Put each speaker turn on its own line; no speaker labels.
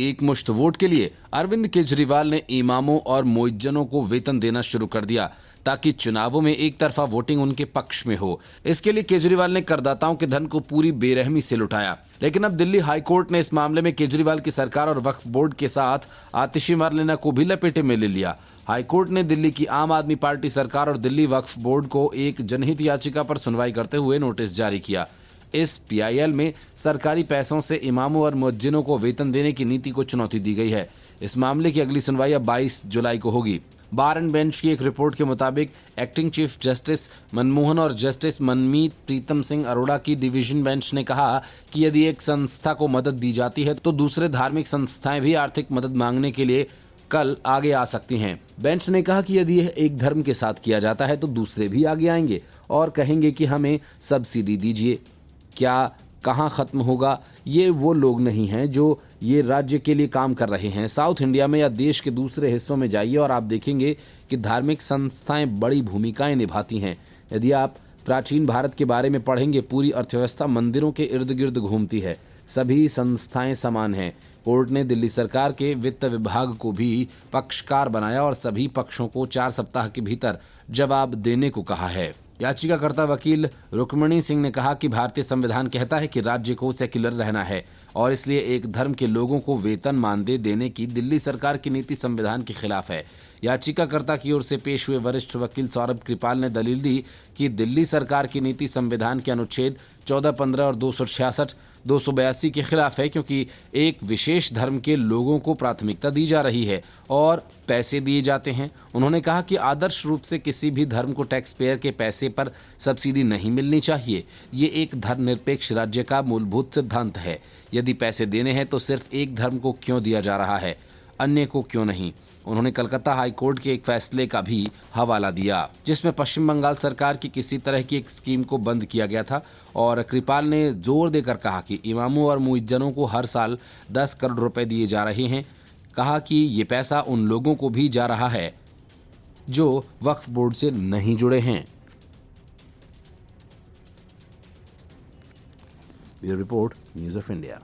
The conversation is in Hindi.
एकमुश्त वोट के लिए अरविंद केजरीवाल ने इमामों और मुअज्जिनों को वेतन देना शुरू कर दिया ताकि चुनावों में एक तरफा वोटिंग उनके पक्ष में हो। इसके लिए केजरीवाल ने करदाताओं के धन को पूरी बेरहमी से लुटाया। लेकिन अब दिल्ली हाई कोर्ट ने इस मामले में केजरीवाल की सरकार और वक्फ बोर्ड के साथ आतिशी मारलेना को भी लपेटे में ले लिया। हाई कोर्ट ने दिल्ली की आम आदमी पार्टी सरकार और दिल्ली वक्फ बोर्ड को एक जनहित याचिका पर सुनवाई करते हुए नोटिस जारी किया। इस पीआईएल में सरकारी पैसों से इमामों और मुअज्जिनों को वेतन देने की नीति को चुनौती दी गई है। इस मामले की अगली सुनवाई अब 22 जुलाई को होगी। बार एंड बेंच की एक रिपोर्ट के मुताबिक एक्टिंग चीफ जस्टिस मनमोहन और जस्टिस मनमीत प्रीतम सिंह अरोड़ा की डिवीजन बेंच ने कहा कि यदि एक संस्था को मदद दी जाती है तो दूसरे धार्मिक संस्थाएं भी आर्थिक मदद मांगने के लिए कल आगे आ सकती हैं। बेंच ने कहा कि यदि यह एक धर्म के साथ किया जाता है तो दूसरे भी आगे आएंगे और कहेंगे कि हमें सब्सिडी दीजिए। क्या कहाँ खत्म होगा? ये वो लोग नहीं हैं जो ये राज्य के लिए काम कर रहे हैं। साउथ इंडिया में या देश के दूसरे हिस्सों में जाइए और आप देखेंगे कि धार्मिक संस्थाएं बड़ी भूमिकाएं निभाती हैं। यदि आप प्राचीन भारत के बारे में पढ़ेंगे, पूरी अर्थव्यवस्था मंदिरों के इर्द गिर्द घूमती है। सभी संस्थाएं समान हैं। कोर्ट ने दिल्ली सरकार के वित्त विभाग को भी पक्षकार बनाया और सभी पक्षों को 4 सप्ताह के भीतर जवाब देने को कहा है। याचिकाकर्ता वकील रुक्मणी सिंह ने कहा कि भारतीय संविधान कहता है कि राज्य को सेक्युलर रहना है और इसलिए एक धर्म के लोगों को वेतन मानदेय देने की दिल्ली सरकार की नीति संविधान के खिलाफ है। याचिकाकर्ता की ओर से पेश हुए वरिष्ठ वकील सौरभ कृपाल ने दलील दी कि दिल्ली सरकार की नीति संविधान के अनुच्छेद 14, 15 और 266, 282 के खिलाफ है, क्योंकि एक विशेष धर्म के लोगों को प्राथमिकता दी जा रही है और पैसे दिए जाते हैं। उन्होंने कहा कि आदर्श रूप से किसी भी धर्म को टैक्स पेयर के पैसे पर सब्सिडी नहीं मिलनी चाहिए। ये एक धर्मनिरपेक्ष राज्य का मूलभूत सिद्धांत है। यदि पैसे देने हैं तो सिर्फ एक धर्म को क्यों दिया जा रहा है, अन्य को क्यों नहीं? उन्होंने कलकत्ता हाई कोर्ट के एक फैसले का भी हवाला दिया जिसमें पश्चिम बंगाल सरकार की किसी तरह की एक स्कीम को बंद किया गया था और कृपाल ने जोर देकर कहा कि इमामों और मुअज्जिनों को हर साल 10 करोड़ रुपए दिए जा रहे हैं। कहा कि ये पैसा उन लोगों को भी जा रहा है जो वक्फ बोर्ड से नहीं जुड़े हैं। Bureau report, news of India.